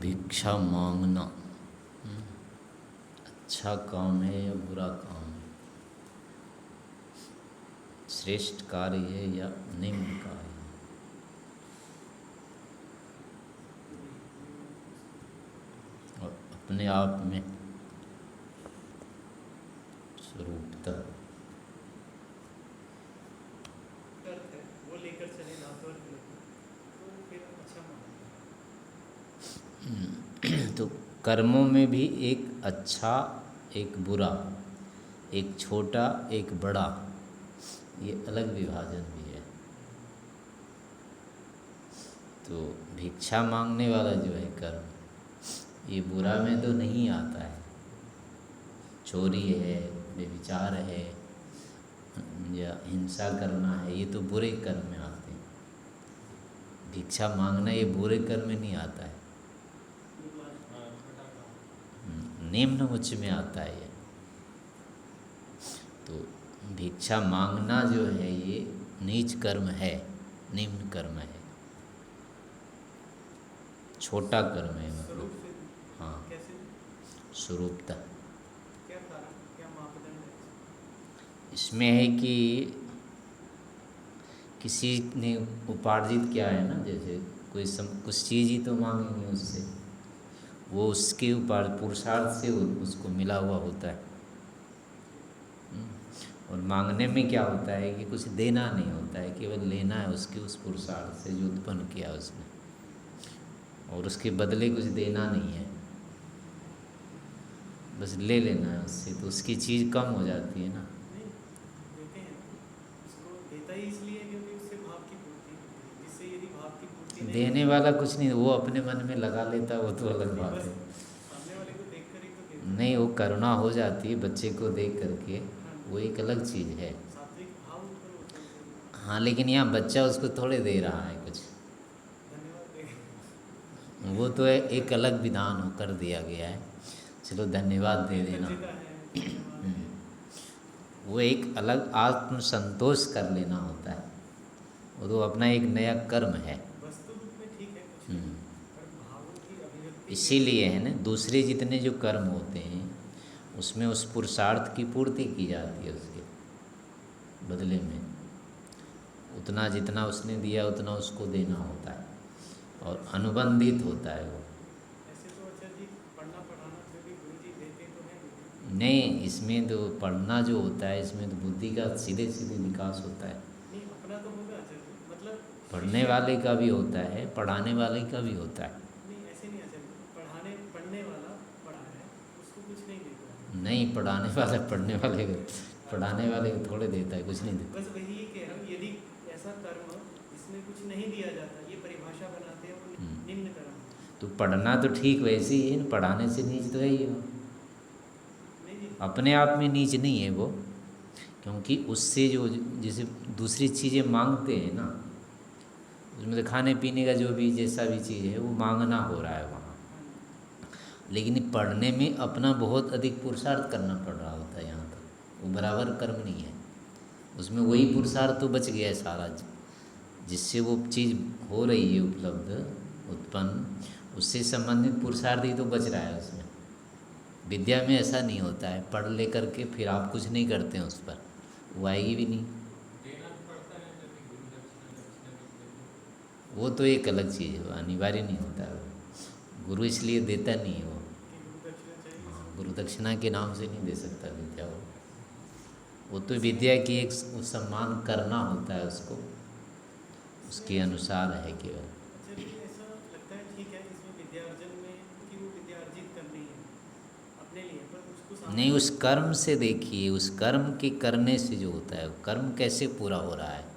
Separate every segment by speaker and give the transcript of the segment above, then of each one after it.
Speaker 1: भिक्षा मांगना अच्छा काम है या बुरा काम है, श्रेष्ठ कार्य है या निम्न कार्य है? और अपने आप में स्वरूपतः
Speaker 2: वो लेकर चले ना तो फिर अच्छा माना।
Speaker 1: तो कर्मों में भी एक अच्छा एक बुरा, एक छोटा एक बड़ा, ये अलग विभाजन भी है। तो भिक्षा मांगने वाला जो है कर्म, ये बुरा में तो नहीं आता है। चोरी है, व्यभिचार है या हिंसा करना है, ये तो बुरे कर्म में आते हैं। भिक्षा मांगना ये बुरे कर्म में नहीं आता है, निम्न उच्च में आता है ये। तो भिक्षा मांगना जो है ये नीच कर्म है, निम्न कर्म है, छोटा कर्म है मतलब। हाँ, स्वरूपता
Speaker 2: क्या कारण, क्या मापदंड है
Speaker 1: इसमें है कि किसी ने उपार्जित किया है ना, जैसे कुछ चीज़ ही तो मांगेंगे उससे, वो उसके पुरुषार्थ से उसको मिला हुआ होता है। और मांगने में क्या होता है कि कुछ देना नहीं होता है, केवल लेना है उसके उस पुरुषार्थ से जो उत्पन्न किया उसने, और उसके बदले कुछ देना नहीं है, बस ले लेना है उससे। तो उसकी चीज़ कम हो जाती है ना।
Speaker 2: नहीं, देते हैं उसको, देता ही इसलिए क्योंकि उससे भाव की पूर्ति होती है। जिससे यदि भाव की पूर्ति नहीं
Speaker 1: देने
Speaker 2: होगी,
Speaker 1: वाला कुछ नहीं, वो अपने मन में लगा लेता है, वो तो अलग
Speaker 2: नहीं
Speaker 1: बात
Speaker 2: बस
Speaker 1: है।
Speaker 2: सामने वाले को देख कर ही तो देता है।
Speaker 1: नहीं, वो करुणा हो जाती है बच्चे को देख करके,
Speaker 2: हाँ,
Speaker 1: वो एक अलग चीज़ है।
Speaker 2: सात्विक भाव उत्पन्न होता है उसे।
Speaker 1: हाँ, लेकिन यहाँ बच्चा उसको थोड़े दे रहा है कुछ,
Speaker 2: धन्यवाद देगा।
Speaker 1: वो तो एक अलग विधान हो कर दिया गया है, चलो धन्यवाद दे देना।
Speaker 2: कृतज्ञता है, धन्यवाद है।
Speaker 1: वो एक अलग आत्मसंतोष कर लेना होता है, वो तो अपना एक नया कर्म है।
Speaker 2: वस्तु रूप में ठीक है, कुछ नहीं, पर भावों की अभिव्यक्ति के लिए
Speaker 1: इसीलिए है ना, दूसरे जितने जो कर्म होते हैं उसमें उस पुरुषार्थ की पूर्ति की जाती है, उसके बदले में उतना जितना उसने दिया उतना उसको देना होता है, और अनुबंधित होता है वो।
Speaker 2: ऐसे तो अच्छा जी, पढ़ना पढ़ाना जो भी गुरु जी देते तो हैं बुद्धि।
Speaker 1: नहीं, इसमें तो पढ़ना जो होता है इसमें तो बुद्धि का सीधे सीधे विकास होता है।
Speaker 2: नहीं, अपना तो होगा अच्छा जी, मतलब
Speaker 1: पढ़ने
Speaker 2: शिष्य को।
Speaker 1: वाले का भी होता है, पढ़ाने वाले का भी होता है।
Speaker 2: नहीं, ऐसे नहीं अच्छा जी, पढ़ने वाला पढ़ा है, उसको कुछ नहीं देता है।
Speaker 1: नहीं, पढ़ाने वाले को थोड़े देता है, कुछ नहीं देता।
Speaker 2: बस वही कह रहा हूँ, यदि ऐसा कर्म जिसमें कुछ नहीं दिया जाता, ये परिभाषा बनाते हैं वो निम्न कर्म।
Speaker 1: तो पढ़ना तो ठीक वैसे ही है ना, पढ़ाने से नीच तो है ही वो,
Speaker 2: नहीं जी,
Speaker 1: अपने आप में नीच नहीं है वो, क्योंकि उससे जो जैसे दूसरी चीज़ें मांगते हैं ना, उसमें तो खाने पीने का जो भी जैसा भी चीज़ है वो मांगना हो रहा है वहाँ,
Speaker 2: हाँ जी,
Speaker 1: लेकिन पढ़ने में अपना बहुत अधिक पुरुषार्थ करना पड़ रहा होता है। यहाँ तो वो बराबर कर्म नहीं है, उसमें वही पुरुषार्थ तो बच गया है सारा, जिससे वो चीज़ हो रही है उपलब्ध उत्पन्न, उससे संबंधित पुरुषार्थ ही तो बच रहा है उसमें। विद्या में ऐसा नहीं होता है, पढ़ ले करके फिर आप कुछ नहीं करते हैं उस पर, वो आएगी भी नहीं। वो तो एक अलग चीज़ है, वो अनिवार्य नहीं होता है वो, गुरु इसलिए देता नहीं है वो।
Speaker 2: कि गुरु दक्षिणा चाहिए
Speaker 1: हाँ,
Speaker 2: इसमें।
Speaker 1: गुरु दक्षिणा के नाम से नहीं दे सकता विद्या वो तो विद्या की एक सम्मान करना होता है उसको,
Speaker 2: इसमें
Speaker 1: उसके अनुसार है केवल।
Speaker 2: अच्छा जी, ऐसा लगता है ठीक है इसमें विद्यार्जन में कि वो विद्या अर्जित करनी है अपने लिए, पर उसको सामने
Speaker 1: नहीं, उस
Speaker 2: वाले।
Speaker 1: कर्म से देखिए, उस कर्म के करने से जो होता है, कर्म कैसे पूरा हो रहा है,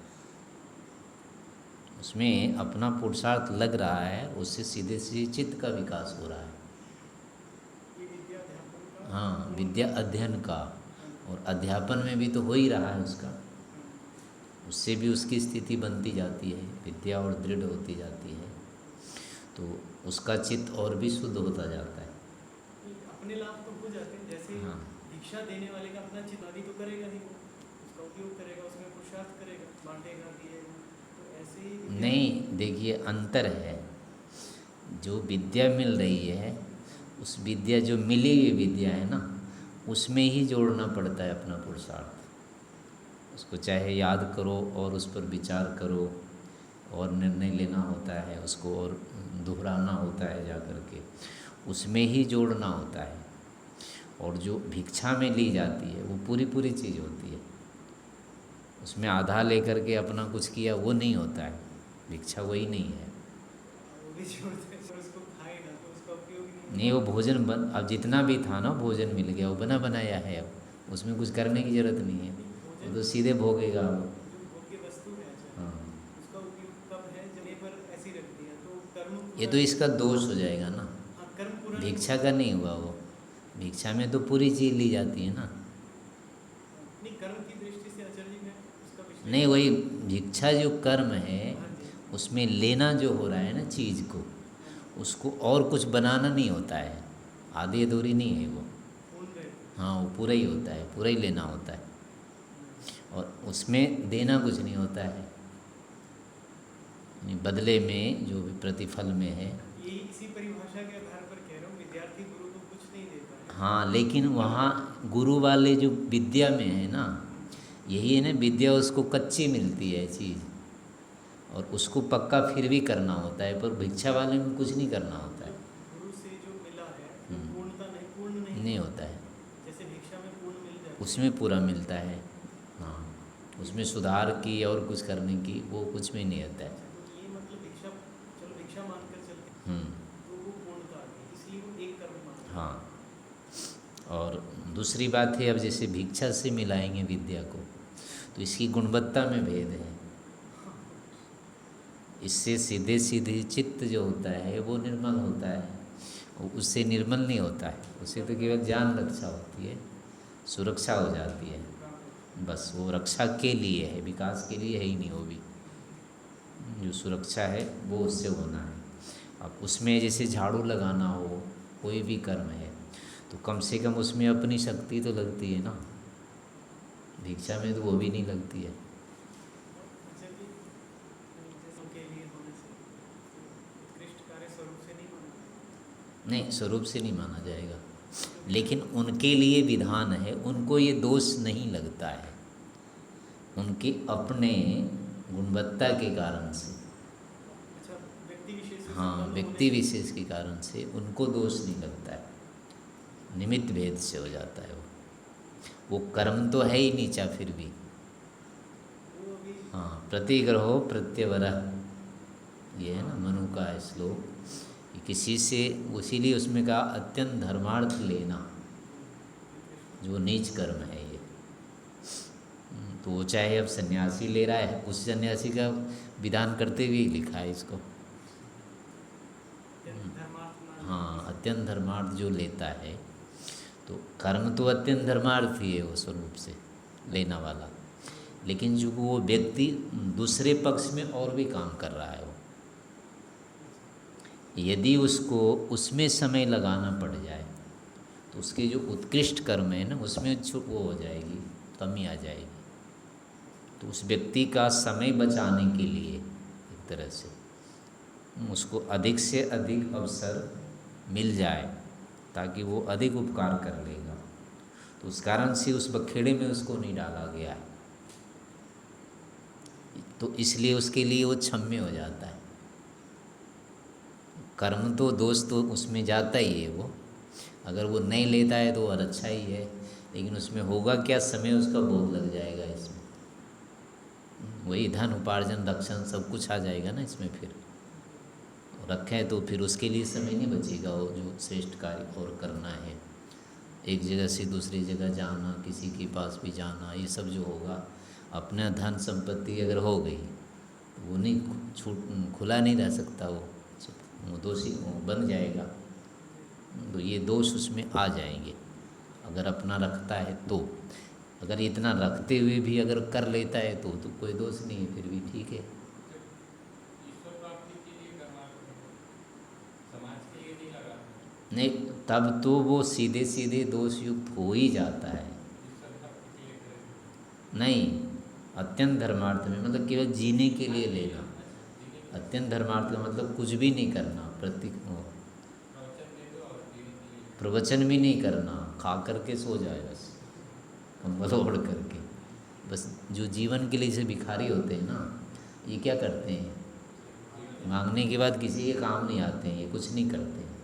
Speaker 1: उसमें अपना पुरुषार्थ लग रहा है, उससे सीधे सीधे चित्त का विकास हो रहा है।
Speaker 2: ये विद्या अध्यापन का
Speaker 1: हाँ,
Speaker 2: पूर्ण
Speaker 1: विद्या
Speaker 2: कर्म।
Speaker 1: अध्ययन का,
Speaker 2: हाँ जी,
Speaker 1: और अध्यापन में भी तो हो ही रहा है उसका,
Speaker 2: हाँ जी।
Speaker 1: उससे भी उसकी स्थिति बनती जाती है, विद्या और दृढ़ होती जाती है, तो उसका चित्त और भी शुद्ध होता जाता है।
Speaker 2: नहीं, अपने लाभ तो हो जाते हैं, जैसे
Speaker 1: हाँ,
Speaker 2: दीक्षा देने वाले का अपना चितादी तो करेगा ही, वो उसका उपयोग करेगा, उसमें पुरुषार्थ करेगा, बांटेगा, दिएगा। तो ऐसे ही विद्या।
Speaker 1: नहीं देखिए, अंतर है। जो विद्या मिल रही है, उस विद्या जो मिली हुई विद्या है ना, उसमें ही जोड़ना पड़ता है अपना पुरुषार्थ। उसको चाहे याद करो और उस पर विचार करो और निर्णय लेना होता है, उसको और दोहराना होता है, जा कर के उसमें ही जोड़ना होता है। और जो भिक्षा में ली जाती है वो पूरी पूरी चीज़ होती है, उसमें आधा लेकर के अपना कुछ किया वो नहीं होता है, भिक्षा वही नहीं है।
Speaker 2: वो भी छोड़ते हैं, और उसको खाएगा तो उसका उपयोग
Speaker 1: नहीं, वो भोजन बन, अब जितना भी था ना भोजन मिल गया, वो बना बनाया है, अब उसमें कुछ करने की ज़रूरत नहीं है, वो तो सीधे भोगेगा वो।
Speaker 2: जो भोग्य वस्तु है, अच्छा,
Speaker 1: हाँ,
Speaker 2: उसका उपयोग कब है, जब पर ऐसी रख दिया तो कर्म
Speaker 1: ये
Speaker 2: पूरा
Speaker 1: तो
Speaker 2: नहीं
Speaker 1: इसका
Speaker 2: हुआ।
Speaker 1: दोष हो जाएगा ना,
Speaker 2: हाँ, कर्म पूरा नहीं
Speaker 1: भिक्षा
Speaker 2: हुआ।
Speaker 1: का नहीं हुआ वो। भिक्षा में तो पूरी चीज़ ली जाती है ना।
Speaker 2: नहीं, कर्म की दृष्टि से आचार्य जी, मैं उसका विश्लेषण।
Speaker 1: नहीं, वही भिक्षा जो कर्म है,
Speaker 2: हाँ जी,
Speaker 1: उसमें लेना जो हो रहा है ना चीज़ को,
Speaker 2: हाँ जी,
Speaker 1: उसको और कुछ बनाना नहीं होता है, आधी अधूरी नहीं है वो।
Speaker 2: भूल गए।
Speaker 1: हाँ, वो पूरा ही होता है, पूरा ही लेना होता है, और उसमें देना कुछ नहीं होता है, यानी बदले में जो भी प्रतिफल में है।
Speaker 2: ये इसी परिभाषा के आधार पर कह रहा हूँ, विद्यार्थी गुरु को कुछ नहीं देता है।
Speaker 1: हाँ, लेकिन वहाँ गुरु वाले जो विद्या में है ना, यही है ना, विद्या उसको कच्ची मिलती है चीज़, और उसको पक्का फिर भी करना होता है, पर भिक्षा वाले में कुछ नहीं करना होता है।
Speaker 2: गुरु से जो मिला है वो पूर्णता नहीं, पूर्ण नहीं
Speaker 1: नहीं
Speaker 2: है।
Speaker 1: होता है,
Speaker 2: जैसे भिक्षा में पूर्ण मिल जाता है,
Speaker 1: उसमें पूरा मिलता है। हाँ, उसमें सुधार की और कुछ करने की वो कुछ भी नहीं होता है।
Speaker 2: अच्छा, तो ये मतलब भिक्षा, चलो भिक्षा मानकर चलते हैं,
Speaker 1: हम्म,
Speaker 2: तो वो पूर्णता आ गई, इसलिए वो एक कर्म माना।
Speaker 1: हाँ। और दूसरी बात है, अब जैसे भिक्षा से मिलाएंगे विद्या को, तो इसकी गुणवत्ता में भेद है। इससे सीधे सीधे चित्त जो होता है वो निर्मल होता है, उससे निर्मल नहीं होता है, उससे तो केवल जान रक्षा होती है, सुरक्षा हो जाती है, बस वो रक्षा के लिए है, विकास के लिए है ही नहीं। वो भी जो सुरक्षा है वो उससे होना है। अब उसमें जैसे झाड़ू लगाना हो, कोई भी कर्म है, तो कम से कम उसमें अपनी शक्ति तो लगती है ना, भिक्षा में तो वो भी नहीं लगती है।
Speaker 2: अच्छा जी, जैसे उनके लिए होने से उत्कृष्ट कार्य स्वरूप से नहीं माना।
Speaker 1: नहीं, स्वरूप से नहीं माना जाएगा, लेकिन उनके लिए विधान है, उनको ये दोष नहीं लगता है, उनके अपने गुणवत्ता के कारण से।
Speaker 2: अच्छा, व्यक्ति विशेष से
Speaker 1: हाँ,
Speaker 2: संबंध
Speaker 1: व्यक्ति
Speaker 2: होने से।
Speaker 1: विशेष के कारण से उनको दोष नहीं लगता है, निमित्त भेद से हो जाता है वो कर्म तो है ही नीचा फिर भी।
Speaker 2: वो अभी
Speaker 1: हाँ, प्रतिग्रहो प्रत्यवरा, ये है ना मनु का श्लोक, कि किसी से, इसीलिए उसमें कहा अत्यंत धर्मार्थ लेना, जो नीच कर्म है ये। तो वो चाहे अब सन्यासी ले रहा है, उस सन्यासी का विधान करते हुए ही लिखा है इसको।
Speaker 2: धर्मार्थ मान।
Speaker 1: हाँ, अत्यंत धर्मार्थ जो लेता है, तो कर्म तो अत्यंत धर्मार्थ ही है वो स्वरूप से लेना वाला, लेकिन जो वो व्यक्ति दूसरे पक्ष में और भी काम कर रहा है, वो यदि उसको उसमें समय लगाना पड़ जाए, तो उसके जो उत्कृष्ट कर्म है ना, उसमें वो हो जाएगी, कमी आ जाएगी। तो उस व्यक्ति का समय बचाने के लिए एक तरह से उसको अधिक से अधिक अवसर मिल जाए, ताकि वो अधिक उपकार कर लेगा, तो उस कारण से उस बखेड़े में उसको नहीं डाला गया है, तो इसलिए उसके लिए वो क्षम्य हो जाता है। कर्म तो दोष तो उसमें जाता ही है, वो अगर वो नहीं लेता है तो और अच्छा ही है, लेकिन उसमें होगा क्या, समय उसका बहुत लग जाएगा इसमें, वही धन उपार्जन रक्षण सब कुछ आ जाएगा ना इसमें, फिर रखें तो फिर उसके लिए समय नहीं बचेगा, वो जो श्रेष्ठ कार्य और करना है, एक जगह से दूसरी जगह जाना, किसी के पास भी जाना, ये सब जो होगा, अपना धन संपत्ति अगर हो गई तो वो नहीं छूट, खुला नहीं रह सकता, वो दोषी बन जाएगा। तो ये दोष उसमें आ जाएंगे अगर अपना रखता है तो। अगर इतना रखते हुए भी अगर कर लेता है तो कोई दोष नहीं है, फिर भी ठीक है।
Speaker 3: ईश्वर प्राप्ति के लिए करना समाज के लिए नहीं लगा,
Speaker 1: नहीं, तब तो वो सीधे सीधे दोष युक्त हो ही जाता है।
Speaker 3: ईश्वर भक्ति के लिए करें।
Speaker 1: नहीं, अत्यंत धर्मार्थ में मतलब केवल जीने के लिए लेना,
Speaker 3: अच्छा, जीने के लिए।
Speaker 1: अत्यंत धर्मार्थ का मतलब कुछ भी नहीं करना,
Speaker 3: प्रवचन दे दो और धीरे
Speaker 1: प्रवचन भी नहीं करना, खा करके सो जाए बस, कंबल ओढ़ करके। बस जो जीवन के लिए से भिखारी होते हैं ना, ये क्या करते हैं, मांगने के बाद किसी के काम नहीं आते हैं, ये कुछ नहीं करते हैं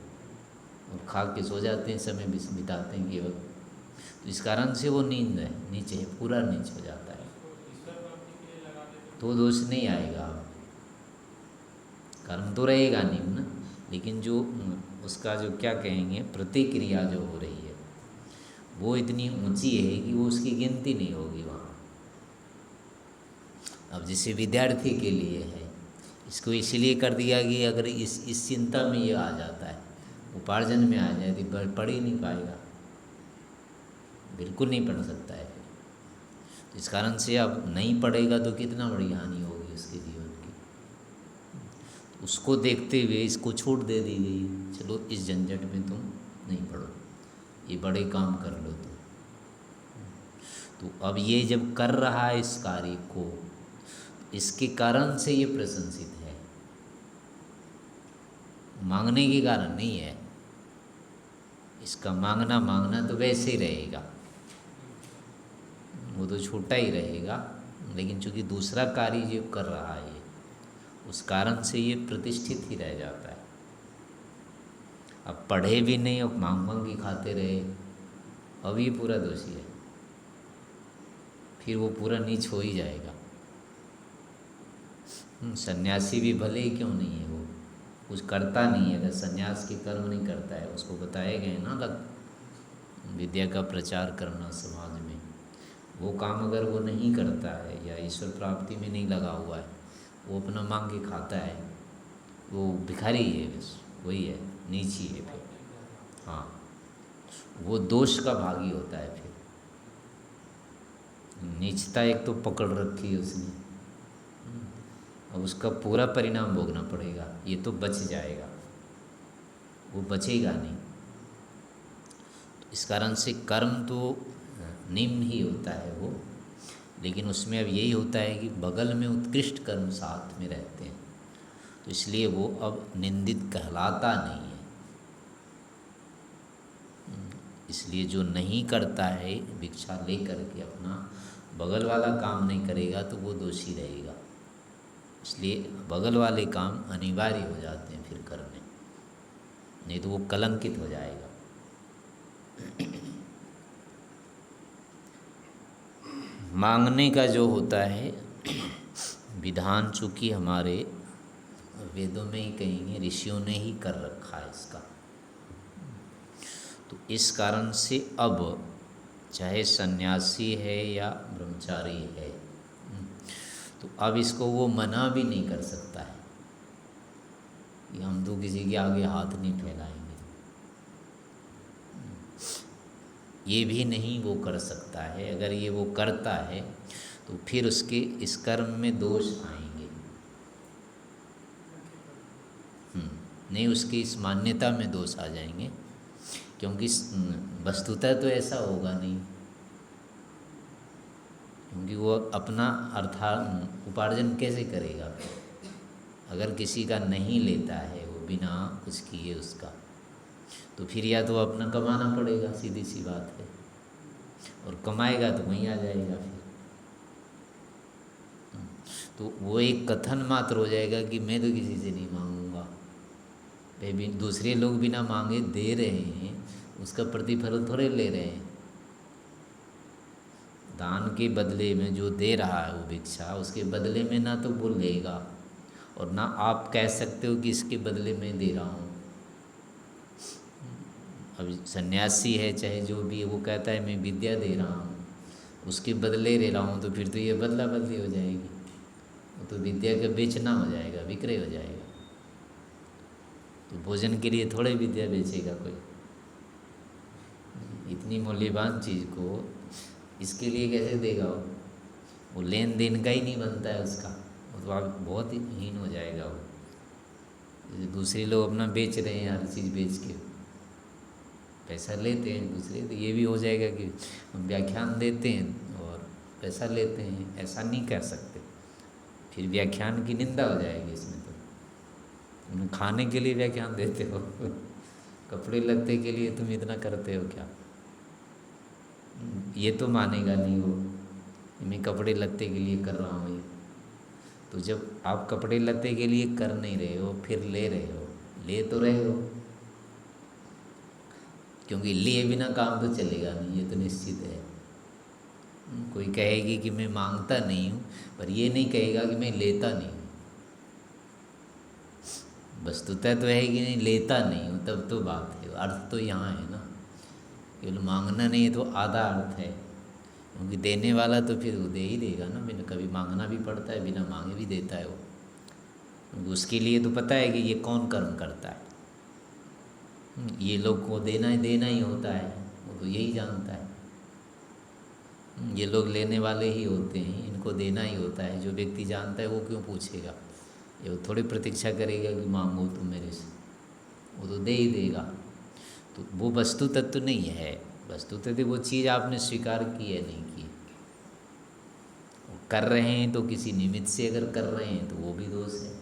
Speaker 1: और खा के सो जाते हैं, समय बिताते हैं केवल। तो इस कारण से वो नींद है, नीचे है, पूरा नीचे हो जाता है,
Speaker 3: ईश्वर प्राप्ति के लिए लगा दे
Speaker 1: तो दोष नहीं आएगा। कर्म तो रहेगा नहीं ना, लेकिन जो उसका जो क्या कहेंगे प्रतिक्रिया जो हो रही है वो इतनी ऊंची है कि वो उसकी गिनती नहीं होगी वहाँ। अब जैसे विद्यार्थी के लिए है, इसको इसलिए कर दिया कि अगर इस चिंता में ये आ जाता है, उपार्जन में आ जाए तो पढ़ ही नहीं पाएगा, बिल्कुल नहीं पढ़ सकता है। तो इस कारण से अब नहीं पढ़ेगा तो कितना बड़ी हानि होगी उसके जीवन की। उसको देखते हुए इसको छूट दे दी गई, चलो इस झंझट में तुम नहीं पढ़ो, ये बड़े काम कर लो तुम। तो अब ये जब कर रहा है इस कार्य को, इसके कारण से ये प्रशंसित है, मांगने के कारण नहीं है। इसका मांगना तो वैसे ही रहेगा, वो तो छोटा ही रहेगा, लेकिन चूंकि दूसरा कार्य जो कर रहा है उस कारण से ये प्रतिष्ठित ही रह जाता है। अब पढ़े भी नहीं और मांग ही खाते रहे, अब ये पूरा दोषी है, फिर वो पूरा नीच हो ही जाएगा। सन्यासी भी भले ही क्यों नहीं है, वो कुछ करता नहीं है, अगर सन्यास के कर्म नहीं करता है, उसको बताए गए ना अलग विद्या का प्रचार करना समाज में, वो काम अगर वो नहीं करता है या ईश्वर प्राप्ति में नहीं लगा हुआ है, वो अपना मांग के खाता है, वो भिखारी है, बस वही है, नीची है फिर। हाँ, वो दोष का भागी होता है फिर। नीचता एक तो पकड़ रखी है उसने, अब उसका पूरा परिणाम भोगना पड़ेगा। ये तो बच जाएगा, वो बचेगा नहीं। तो इस कारण से कर्म तो निम्न ही होता है वो, लेकिन उसमें अब यही होता है कि बगल में उत्कृष्ट कर्म साथ में रहते हैं, तो इसलिए वो अब निंदित कहलाता नहीं है। इसलिए जो नहीं करता है भिक्षा ले करके अपना बगल वाला काम नहीं करेगा तो वो दोषी रहेगा। इसलिए बगल वाले काम अनिवार्य हो जाते हैं फिर करने, नहीं तो वो कलंकित हो जाएगा। मांगने का जो होता है विधान, चूँकि हमारे वेदों में ही कहेंगे, ऋषियों ने ही कर रखा है इसका, तो इस कारण से अब चाहे सन्यासी है या ब्रह्मचारी है, तो अब इसको वो मना भी नहीं कर सकता है कि हम तो किसी के आगे हाथ नहीं फैलाएंगे, ये भी नहीं वो कर सकता है। अगर ये वो करता है तो फिर उसके इस कर्म में दोष आएंगे। नहीं, उसकी इस मान्यता में दोष आ जाएंगे, क्योंकि वस्तुतः तो ऐसा होगा नहीं, क्योंकि वो अपना उपार्जन कैसे करेगा अगर किसी का नहीं लेता है वो बिना कुछ किए उसका, तो फिर या तो अपना कमाना पड़ेगा, सीधी सी बात है, और कमाएगा तो वहीं आ जाएगा फिर। तो वो एक कथन मात्र हो जाएगा कि मैं तो किसी से नहीं मांगूंगा। भाई दूसरे लोग बिना मांगे दे रहे हैं, उसका प्रतिफल थोड़े ले रहे हैं। दान के बदले में जो दे रहा है वो भिक्षा, उसके बदले में ना तो वो लेगा और ना आप कह सकते हो कि इसके बदले में दे रहा हूँ। अब सन्यासी है चाहे जो भी है, वो कहता है मैं विद्या दे रहा हूँ, उसके बदले ले रहा हूँ, तो फिर तो ये बदला बदली हो जाएगी, वो तो विद्या का बेचना हो जाएगा, विक्रय हो जाएगा। तो भोजन के लिए थोड़े विद्या बेचेगा कोई, इतनी मूल्यवान चीज़ को इसके लिए कैसे देगा वो लेन देन का ही नहीं बनता है उसका, वो तो आप बहुत ही हीन हो जाएगा वो। जैसे दूसरे लोग अपना बेच रहे हैं, हर चीज़ बेच के पैसा लेते हैं दूसरे, तो ये भी हो जाएगा कि हम व्याख्यान देते हैं और पैसा लेते हैं, ऐसा नहीं कर सकते, फिर व्याख्यान की निंदा हो जाएगी इसमें। तो तुम खाने के लिए व्याख्यान देते हो कपड़े लत्ते के लिए तुम इतना करते हो क्या? ये तो मानेगा नहीं वो, मैं कपड़े लत्ते के लिए कर रहा हूँ ये। तो जब आप कपड़े लत्ते के लिए कर नहीं रहे हो, फिर ले रहे हो, ले तो रहे हो, क्योंकि लिए बिना काम तो चलेगा नहीं, ये तो निश्चित है। कोई कहेगी कि मैं मांगता नहीं हूँ, पर ये नहीं कहेगा कि मैं लेता नहीं हूँ। वस्तुतः तो है कि नहीं, लेता नहीं हूँ, तब तो बात है, अर्थ तो यहाँ है ना। केवल मांगना नहीं है तो आधा अर्थ है, क्योंकि देने वाला तो फिर वो दे ही देगा ना, बिना कभी मांगना भी पड़ता है, बिना मांगे भी देता है वो। उसके लिए तो पता है कि ये कौन कर्म करता है। ये लोग को देना ही होता है, वो तो यही जानता है। ये लोग लेने वाले ही होते हैं, इनको देना ही होता है। जो व्यक्ति जानता है वो क्यों पूछेगा, ये वो थोड़ी प्रतीक्षा करेगा कि मांगो तुम मेरे से, वो तो दे ही देगा। तो वो वस्तु तत्व नहीं है। वस्तु तत्व वो चीज़ आपने स्वीकार की है नहीं की। कर रहे हैं तो किसी निमित्त से अगर कर रहे हैं तो वो भी दोष है।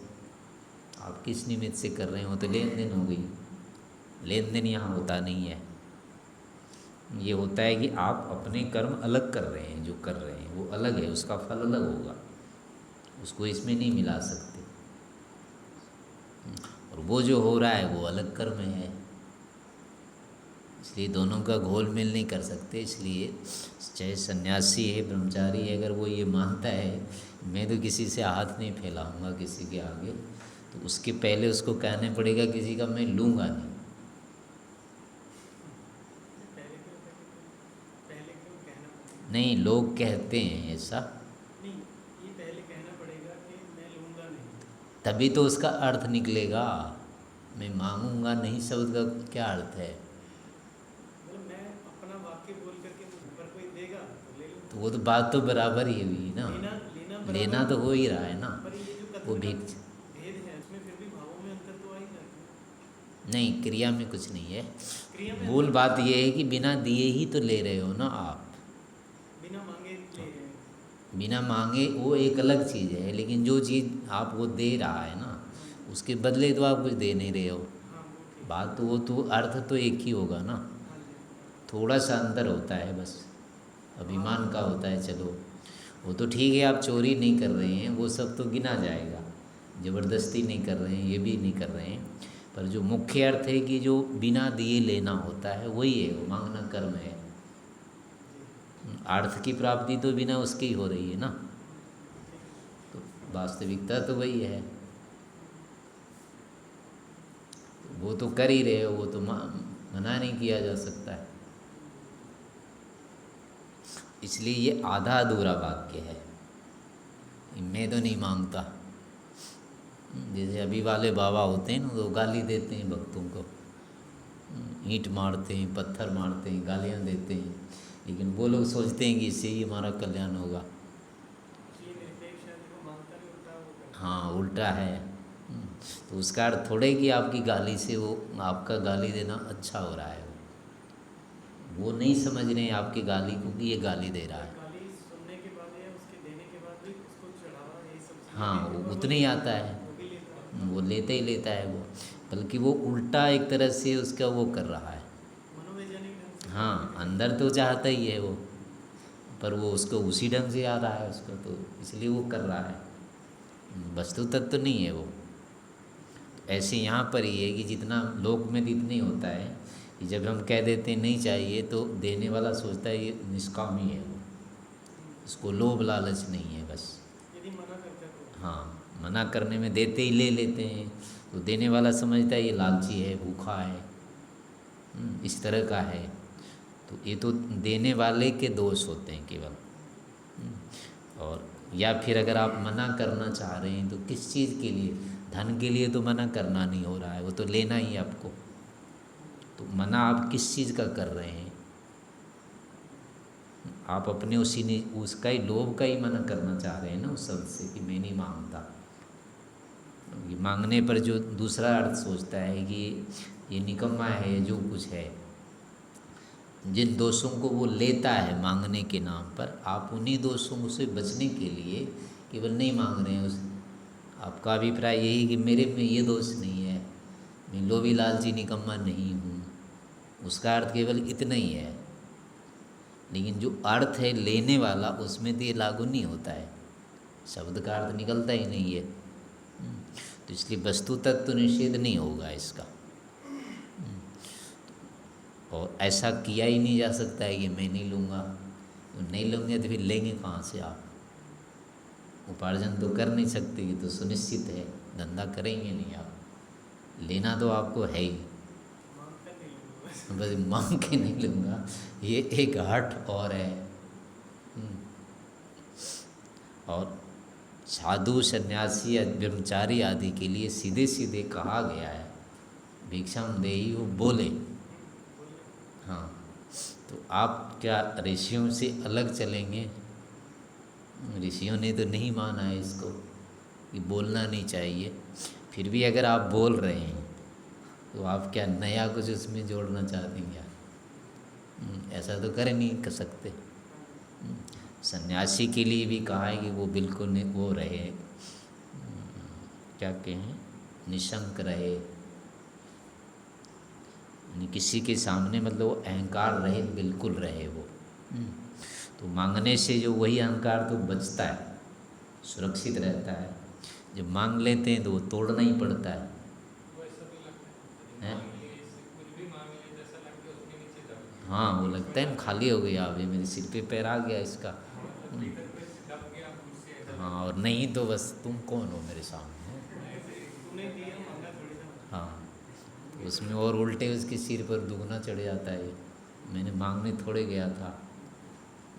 Speaker 1: आप किस निमित्त से कर रहे हो तो लेन देन हो गई। लेन देन यहाँ होता नहीं है। ये होता है कि आप अपने कर्म अलग कर रहे हैं, जो कर रहे हैं वो अलग है, उसका फल अलग होगा, उसको इसमें नहीं मिला सकते। और वो जो हो रहा है वो अलग कर्म है, इसलिए दोनों का घोल मेल नहीं कर सकते। इसलिए चाहे सन्यासी है, ब्रह्मचारी है, अगर वो ये मानता है मैं तो किसी से हाथ नहीं फैलाऊंगा किसी के आगे, तो उसके पहले उसको कहने पड़ेगा किसी का मैं लूँगा नहीं।
Speaker 2: पहले क्यों कहना पड़ेगा?
Speaker 1: नहीं, लोग कहते हैं ऐसा,
Speaker 2: नहीं, ये पहले कहना पड़ेगा कि मैं लूँगा नहीं।
Speaker 1: तभी तो उसका अर्थ निकलेगा। मैं मांगूंगा नहीं शब्द का क्या अर्थ है?
Speaker 2: मतलब मैं अपना वाक्य बोल करके पर कोई देगा तो ले लूँ।
Speaker 1: तो वो तो बात तो बराबर ही हुई ना, लेना तो हो ही रहा है ना।
Speaker 2: पर ये जो
Speaker 1: वो
Speaker 2: कथन का
Speaker 1: भिक्ष
Speaker 2: भेद है उसमें फिर भी भावों में अंतर तो आ ही जाता है।
Speaker 1: नहीं, क्रिया में कुछ नहीं है।
Speaker 2: क्रिया में
Speaker 1: मूल
Speaker 2: अंतर
Speaker 1: बात ये है कि बिना दिए ही तो ले रहे हो ना आप।
Speaker 2: बिना मांगे ले रहे हैं।
Speaker 1: बिना मांगे वो एक अलग चीज़ है, लेकिन जो चीज़ आप वो दे रहा है ना, उसके बदले तो आप कुछ दे नहीं रहे हो।
Speaker 2: हाँ वो ठीक।
Speaker 1: बात तो वो तो अर्थ तो एक ही होगा ना,
Speaker 2: हाँ जी।
Speaker 1: थोड़ा सा अंतर होता है बस, अभिमान का होता है। चलो वो तो ठीक है, आप चोरी नहीं कर रहे हैं, वो सब तो गिना जाएगा। ज़बरदस्ती नहीं कर रहे हैं, ये भी नहीं कर रहे हैं। पर जो मुख्य अर्थ है कि जो बिना दिए लेना होता है वही है, वो मांगना कर्म है। अर्थ की प्राप्ति तो बिना उसकी ही हो रही है ना, तो वास्तविकता तो वही है। वो तो कर ही रहे हो, वो तो मना नहीं किया जा सकता है। इसलिए ये आधा अधूरा वाक्य है, मैं तो नहीं मांगता। जैसे अभी वाले बाबा होते हैं ना, तो गाली देते हैं भक्तों को, ईंट मारते हैं, पत्थर मारते हैं, गालियाँ देते हैं, लेकिन वो लोग सोचते हैं कि इससे ही हमारा कल्याण होगा।
Speaker 2: ये निरपेक्ष है, देखो मांगता नहीं उल्टा वो करता है।
Speaker 1: हाँ, उल्टा है। तो उसका अर्थ थोड़े कि आपकी गाली से वो आपका गाली देना अच्छा हो रहा है। वो नहीं समझ रहे हैं आपकी गाली को कि ये गाली दे रहा है।
Speaker 2: गाली सुनने के बाद या उसके देने के बाद भी उसको चढ़ावा यही सब चीज़ें
Speaker 1: हाँ,
Speaker 2: देते हैं,
Speaker 1: वो
Speaker 2: और
Speaker 1: उतना ही आता है,
Speaker 2: वो भी लेता है।
Speaker 1: वो लेते ही लेता है वो, बल्कि वो उल्टा एक तरह से उसका वो कर रहा है।
Speaker 2: मनोवैज्ञानिक ढंग से
Speaker 1: हाँ, अंदर तो चाहता ही है वो, पर वो उसको उसी ढंग से आ रहा है उसको, तो इसलिए वो कर रहा है। वस्तु तत्व तो नहीं है वो। ऐसे यहाँ पर ही है कि जितना लोक में इतने होता है कि जब हम कह देते हैं नहीं चाहिए, तो देने वाला सोचता है ये निष्कामी है, वो उसको लोभ लालच नहीं है बस।
Speaker 2: यदि मना करता है तो
Speaker 1: हाँ, मना करने में देते ही ले लेते हैं, तो देने वाला समझता है ये लालची है, भूखा है, इस तरह का है। तो ये तो देने वाले के दोष होते हैं केवल। और या फिर अगर आप मना करना चाह रहे हैं तो किस चीज़ के लिए? धन के लिए तो मना करना नहीं हो रहा है, वो तो लेना ही है आपको। तो मना आप किस चीज़ का कर रहे हैं? आप अपने उसी ने उसका ही लोभ का ही मना करना चाह रहे हैं ना उस शब्द से, कि मैं नहीं मांगता। ये मांगने पर जो दूसरा अर्थ सोचता है कि ये निकम्मा है, जो कुछ है, जिन दोषों को वो लेता है मांगने के नाम पर, आप उन्हीं दोषों से बचने के लिए केवल नहीं मांग रहे हैं। उस आपका अभिप्राय यही कि मेरे में ये दोष नहीं है, मैं लोभी लालची निकम्मा नहीं हूँ, उसका अर्थ केवल इतना ही है। लेकिन जो अर्थ है लेने वाला, उसमें तो ये लागू नहीं होता है, शब्द का अर्थ निकलता ही नहीं है। तो इसलिए वस्तु तक तो निषेध नहीं होगा इसका। और ऐसा किया ही नहीं जा सकता है कि मैं नहीं लूँगा, तो नहीं लूँगे तो फिर लेंगे कहाँ से आप? उपार्जन तो कर नहीं सकते, ये तो सुनिश्चित है, धंधा करेंगे नहीं आप, लेना तो आपको है ही।
Speaker 2: मांग कर नहीं लूँगा बस।
Speaker 1: बस मांग के नहीं लूँगा, ये एक हट और है। और साधु सन्यासी ब्रह्मचारी आदि के लिए सीधे सीधे कहा गया है भिक्षाम देहि, वो बोले। हाँ, तो आप क्या ऋषियों से अलग चलेंगे? ऋषियों ने तो नहीं माना है इसको कि बोलना नहीं चाहिए। फिर भी अगर आप बोल रहे हैं तो आप क्या नया कुछ उसमें जोड़ना चाहते हैं क्या? ऐसा तो कर नहीं कर सकते। सन्यासी के लिए भी कहा है कि वो बिल्कुल नहीं वो रहे, क्या कहें, निशंक रहे, यानी किसी के सामने मतलब वो अहंकार रहित बिल्कुल रहे वो। तो मांगने से जो वही अहंकार तो बचता है, सुरक्षित रहता है। जब मांग लेते हैं तो वो तोड़ना ही पड़ता है।
Speaker 3: वैसा भी लगता है,
Speaker 1: हैं?
Speaker 3: मांग लिए इससे कुछ भी मांग लिए जैसा लगता है उसके नीचे दब।
Speaker 1: हाँ, वो लगता है ना खाली हो गया, अभी मेरे सिर पे पैर आ गया इसका।
Speaker 3: मतलब भीतर कुछ दब गया मुझसे ऐसा
Speaker 1: हाँ, और नहीं तो बस तुम कौन हो मेरे सामने?
Speaker 2: तूने दिया मांगा थोड़ी ना।
Speaker 1: हाँ, तो उसमें और उल्टे उसके सिर पर दुगना चढ़ जाता है। मैंने मांगने थोड़े गया था,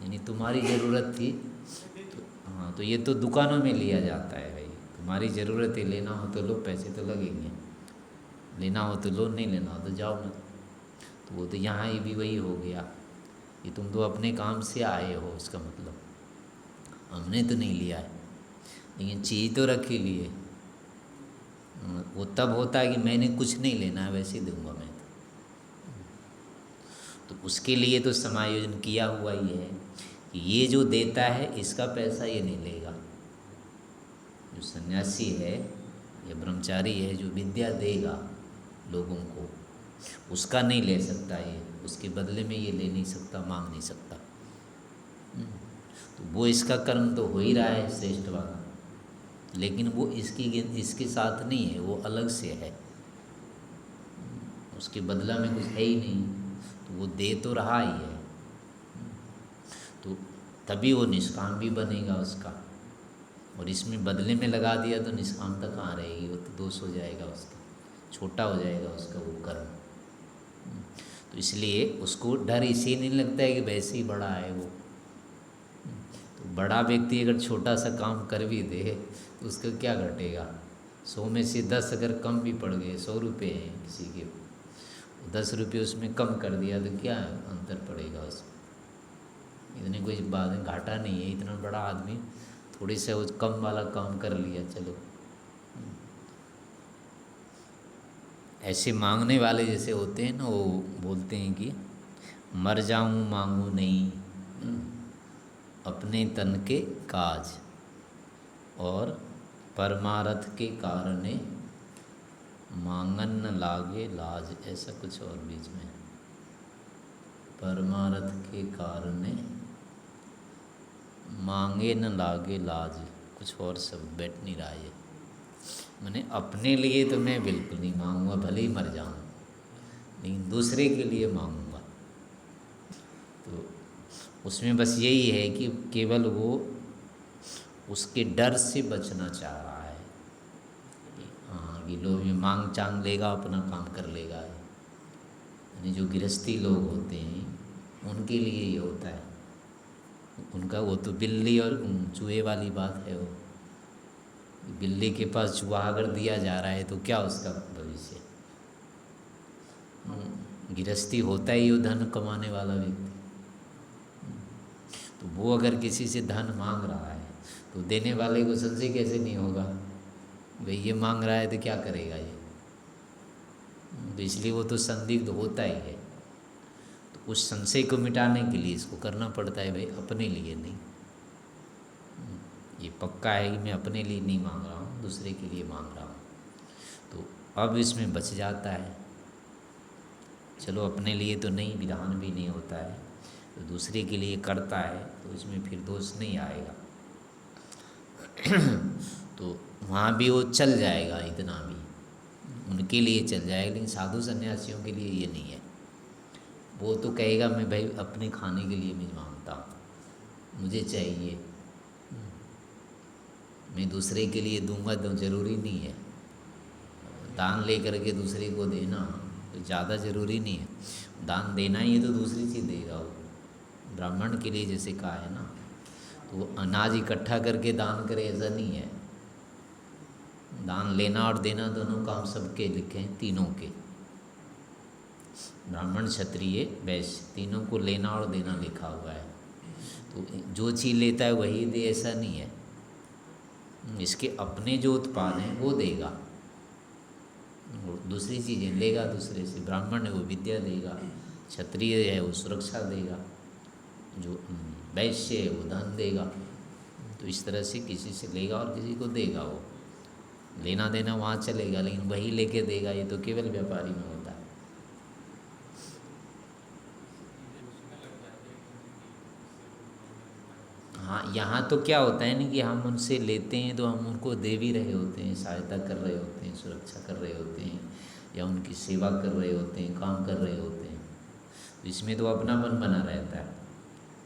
Speaker 1: यानी तुम्हारी ज़रूरत थी तो। हाँ, तो ये तो दुकानों में लिया जाता है भाई, तुम्हारी ज़रूरत है, लेना हो तो लो, पैसे तो लगेंगे, लेना हो तो लो, नहीं लेना हो तो जाओ मत। तो वो तो यहाँ ही भी वही हो गया कि तुम तो अपने काम से आए हो, उसका मतलब हमने तो नहीं लिया है, लेकिन चीज़ तो रखी लिए। वो तब होता है कि मैंने कुछ नहीं लेना है, वैसे ही दूंगा मैं तो उसके लिए तो समायोजन किया हुआ ही है कि ये जो देता है इसका पैसा ये नहीं लेगा। जो सन्यासी है या ब्रह्मचारी है, जो विद्या देगा लोगों को, उसका नहीं ले सकता ये, उसके बदले में ये ले नहीं सकता, मांग नहीं सकता। तो वो इसका कर्म तो हो ही रहा है श्रेष्ठ वाला, लेकिन वो इसके साथ नहीं है, वो अलग से है, उसके बदला में कुछ है ही नहीं, तो वो दे तो रहा ही है। तो तभी वो निष्काम भी बनेगा उसका। और इसमें बदले में लगा दिया तो निष्कामता कहाँ रहेगी, वो तो दोष हो जाएगा उसका, छोटा हो जाएगा उसका वो कर्म। तो इसलिए उसको डर इसी नहीं लगता है कि वैसे ही बड़ा है वो। तो बड़ा व्यक्ति अगर छोटा सा काम कर भी दे तो उसका क्या घटेगा? 100 में से 10 अगर कम भी पड़ गए, 100 रुपये हैं किसी के, 10 रुपये उसमें कम कर दिया तो क्या अंतर पड़ेगा उसमें? इतनी कोई बात है, घाटा नहीं है। इतना बड़ा आदमी थोड़ी सा वो कम वाला काम कर लिया, चलो। ऐसे मांगने वाले जैसे होते हैं ना, वो बोलते हैं कि मर जाऊं मांगू नहीं, अपने तन के काज और परमारथ के कारणे मांगन न लागे लाज, ऐसा कुछ और बीच में, परमारथ के कारणे मांगे न लागे लाज, कुछ और शब्द बैठ नहीं रहा है। मैंने अपने लिए तो मैं बिल्कुल नहीं मांगूंगा, भले ही मर जाऊं, लेकिन दूसरे के लिए मांगूंगा। तो उसमें बस यही है कि केवल वो उसके डर से बचना चाह रहा है। हाँ, कि लोग मांग चांग लेगा, अपना काम कर लेगा। यानी जो गृहस्थी लोग होते हैं उनके लिए ये होता है, उनका वो तो बिल्ली और चूहे वाली बात है। वो बिल्ली के पास चूहा अगर दिया जा रहा है तो क्या उसका भविष्य? गृहस्थी होता ही वो धन कमाने वाला व्यक्ति। तो वो अगर किसी से धन मांग रहा है तो देने वाले को संशय कैसे नहीं होगा, भाई ये मांग रहा है तो क्या करेगा ये? तो इसलिए वो तो संदिग्ध होता ही है। तो उस संशय को मिटाने के लिए इसको करना पड़ता है, भाई अपने लिए नहीं। ये पक्का है कि मैं अपने लिए नहीं मांग रहा हूँ, दूसरे के लिए मांग रहा हूँ। तो अब इसमें बच जाता है। चलो अपने लिए तो नहीं, विधान भी नहीं होता है, तो दूसरे के लिए करता है तो इसमें फिर दोष नहीं आएगा। तो वहाँ भी वो चल जाएगा, इतना भी उनके लिए चल जाएगा, लेकिन साधु सन्यासियों के लिए ये नहीं है। वो तो कहेगा मैं भाई अपने खाने के लिए नहीं मांगता हूँ, मुझे चाहिए, मैं दूसरे के लिए दूंगा तो ज़रूरी नहीं है। दान लेकर के दूसरे को देना तो ज़्यादा ज़रूरी नहीं है। दान देना ही है तो दूसरी चीज़ देगा वो। ब्राह्मण के लिए जैसे कहा है ना, तो वो अनाज इकट्ठा करके दान करे ऐसा नहीं है। दान लेना और देना दोनों काम सबके लिखे हैं, तीनों के, ब्राह्मण क्षत्रिय वैश्य तीनों को लेना और देना लिखा हुआ है। तो जो चीज़ लेता है वही दे ऐसा नहीं है। इसके अपने जो उत्पाद हैं वो देगा, दूसरी चीज़ें लेगा दूसरे से। ब्राह्मण है वो विद्या देगा, क्षत्रिय है वो सुरक्षा देगा, जो वैश्य है वो धन देगा। तो इस तरह से किसी से लेगा और किसी को देगा। वो लेना देना वहाँ चलेगा, लेकिन वही लेके देगा ये तो केवल व्यापारी में होता है। हाँ, यहाँ तो क्या होता है ना कि हम उनसे लेते हैं तो हम उनको दे भी रहे होते हैं, सहायता कर रहे होते हैं, सुरक्षा कर रहे होते हैं, या उनकी सेवा कर रहे होते हैं, काम कर रहे होते हैं। तो इसमें तो अपनापन बना रहता है,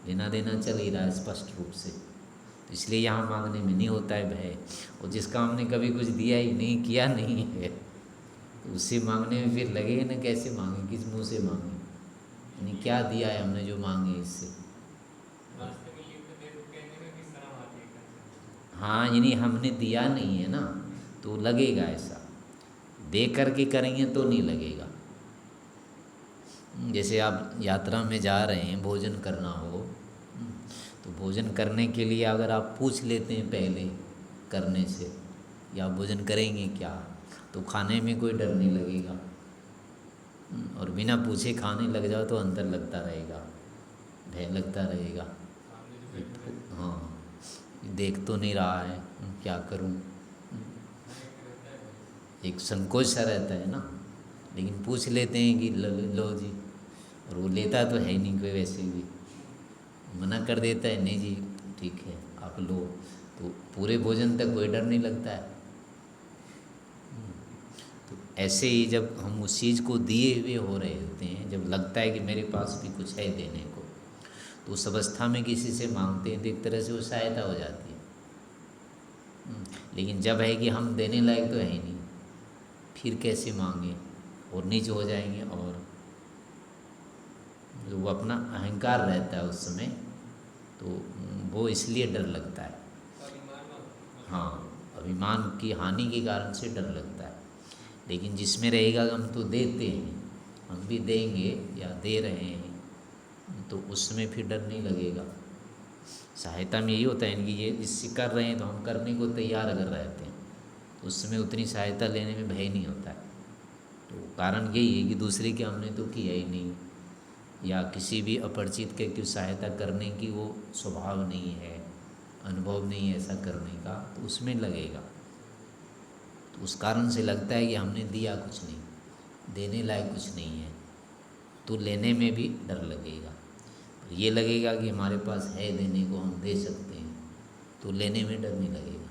Speaker 1: लेना देना चल ही रहा है स्पष्ट रूप से। तो इसलिए यहाँ मांगने में नहीं होता है भय। और जिसका हमने कभी कुछ दिया ही नहीं, किया नहीं है, तो उससे मांगने में फिर लगेगा ना कैसे मांगे, किस मुँह से मांगे, यानी क्या दिया है हमने जो मांगे इससे। हाँ, यानी हमने दिया नहीं है ना, तो लगेगा ऐसा। दे करके करेंगे तो नहीं लगेगा। जैसे आप यात्रा में जा रहे हैं, भोजन करना हो, तो भोजन करने के लिए अगर आप पूछ लेते हैं पहले करने से, या भोजन करेंगे क्या, तो खाने में कोई डर नहीं लगेगा। और बिना पूछे खाने लग जाओ तो अंदर लगता रहेगा, भय लगता रहेगा। हाँ, देख तो नहीं रहा है, क्या करूं, एक संकोच सा रहता है ना। लेकिन पूछ लेते हैं कि लो जी, और वो लेता तो है ही नहीं कोई, वैसे भी मना कर देता है, नहीं जी ठीक है आप लो, तो पूरे भोजन तक कोई डर नहीं लगता है। तो ऐसे ही जब हम उस चीज़ को दिए हुए हो रहे होते हैं, जब लगता है कि मेरे पास भी कुछ है देने को, तो उस अवस्था में किसी से मांगते हैं तो एक तरह से वो सहायता हो जाती है। लेकिन जब है कि हम देने लायक तो है ही नहीं, फिर कैसे मांगे, और नीचे हो जाएंगे। और जो वो अपना अहंकार रहता है उस समय, तो वो इसलिए डर लगता है। हाँ, अभिमान की हानि के कारण से डर लगता है। लेकिन जिसमें रहेगा हम तो देते हैं, हम भी देंगे या दे रहे हैं, तो उसमें फिर डर नहीं लगेगा। सहायता में यही होता है कि ये इससे कर रहे हैं तो हम करने को तैयार अगर रहते हैं, तो उसमें उतनी सहायता लेने में भय नहीं होता है। तो कारण यही है कि दूसरे के हमने तो किया ही नहीं, या किसी भी अपरिचित के सहायता करने की वो स्वभाव नहीं है, अनुभव नहीं है ऐसा करने का, तो उसमें लगेगा। तो उस कारण से लगता है कि हमने दिया कुछ नहीं, देने लायक कुछ नहीं है, तो लेने में भी डर लगेगा। ये लगेगा कि हमारे पास है देने को, हम दे सकते हैं, तो लेने में डर नहीं लगेगा।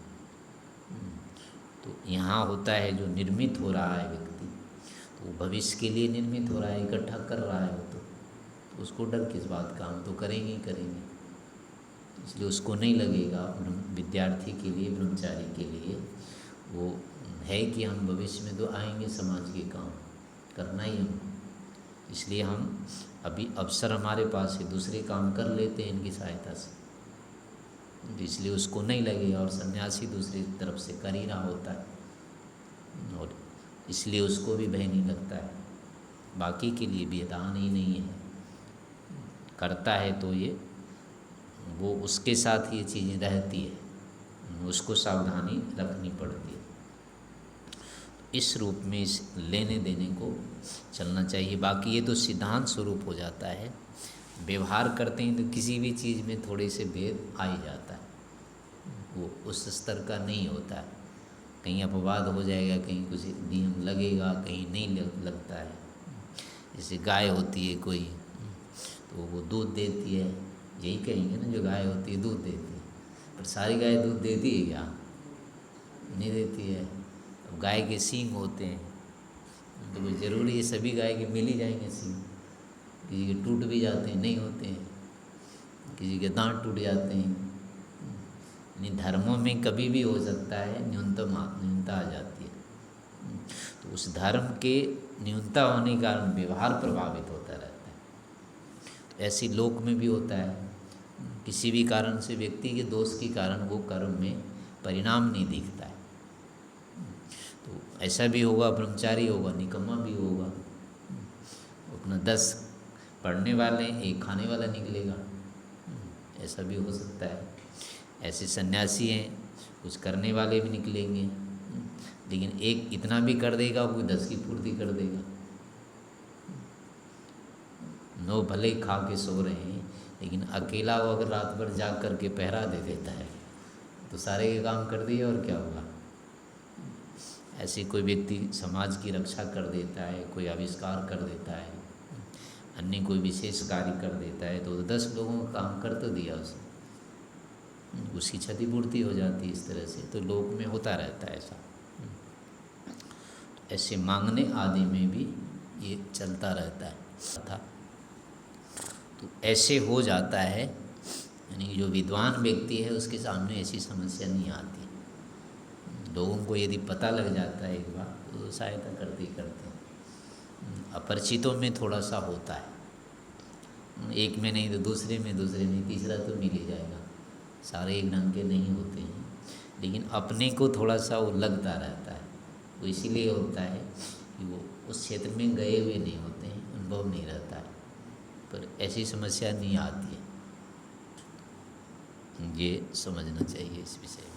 Speaker 1: तो यहाँ होता है जो निर्मित हो रहा है व्यक्ति, तो भविष्य के लिए निर्मित हो रहा है, इकट्ठा कर रहा है वो, तो उसको डर किस बात का, हम तो करेंगे ही करेंगे। इसलिए उसको नहीं लगेगा। विद्यार्थी के लिए, ब्रह्मचारी के लिए वो है कि हम भविष्य में तो आएंगे समाज के काम करना ही हम, इसलिए हम अभी अवसर हमारे पास है, दूसरे काम कर लेते हैं इनकी सहायता से, इसलिए उसको नहीं लगेगा। और सन्यासी दूसरी तरफ से कर ही रहा होता है, और इसलिए उसको भी भय नहीं लगता है। बाकी के लिए भी दान ही नहीं है, करता है तो ये वो उसके साथ ये चीज़ें रहती है, उसको सावधानी रखनी पड़ती है। इस रूप में इस लेने देने को चलना चाहिए। बाकी ये तो सिद्धांत स्वरूप हो जाता है, व्यवहार करते हैं तो किसी भी चीज़ में थोड़े से भेद आ ही जाता है, वो उस स्तर का नहीं होता है। कहीं अपवाद हो जाएगा, कहीं कुछ नियम लगेगा, कहीं नहीं लगता है। जैसे गाय होती है कोई, तो वो दूध देती है, यही कहेंगे ना, जो गाय होती है दूध देती है, पर सारी गाय दूध देती है क्या? नहीं देती है। अब गाय के सींग होते हैं, तो कोई ज़रूरी है सभी गाय के मिल ही जाएंगे सींग? किसी के टूट भी जाते हैं, नहीं होते हैं, किसी के दांत टूट जाते हैं। यानी धर्मों में कभी भी हो सकता है, न्यूनता आ जाती है। तो उस धर्म के न्यूनता होने के कारण व्यवहार प्रभावित होता रहता है। तो ऐसे लोक में भी होता है, किसी भी कारण से व्यक्ति के दोष के कारण वो कर्म में परिणाम नहीं दिखता है। तो ऐसा भी होगा, ब्रह्मचारी होगा, निकम्मा भी होगा। अपना 10 पढ़ने वाले एक खाने वाला निकलेगा, ऐसा भी हो सकता है। ऐसे सन्यासी हैं, कुछ करने वाले भी निकलेंगे, लेकिन एक इतना भी कर देगा, कोई 10 की पूर्ति कर देगा। 9 भले ही खा के सो रहे हैं, लेकिन अकेला वो अगर रात भर जाग करके पहरा दे देता है तो सारे के काम कर दिए, और क्या होगा। ऐसे कोई व्यक्ति समाज की रक्षा कर देता है, कोई आविष्कार कर देता है, अन्य कोई विशेष कार्य कर देता है, तो 10 लोगों का काम कर तो दिया उसने, उसकी क्षतिपूर्ति हो जाती है। इस तरह से तो लोक में होता रहता है ऐसा। ऐसे मांगने आदि में भी ये चलता रहता है था। तो ऐसे हो जाता है, यानी जो विद्वान व्यक्ति है उसके सामने ऐसी समस्या नहीं आती। लोगों को यदि पता लग जाता है एक बार, तो सहायता करते ही करते हैं। अपरिचितों में थोड़ा सा होता है, एक में नहीं तो दूसरे में, दूसरे में तीसरा तो मिल ही जाएगा। सारे एक ढंग के नहीं होते हैं, लेकिन अपने को थोड़ा सा वो लगता रहता है। वो इसीलिए होता है कि वो उस क्षेत्र में गए हुए नहीं होते हैं, अनुभव नहीं रहता है, पर ऐसी समस्या नहीं आती है। ये समझना चाहिए इस विषय में।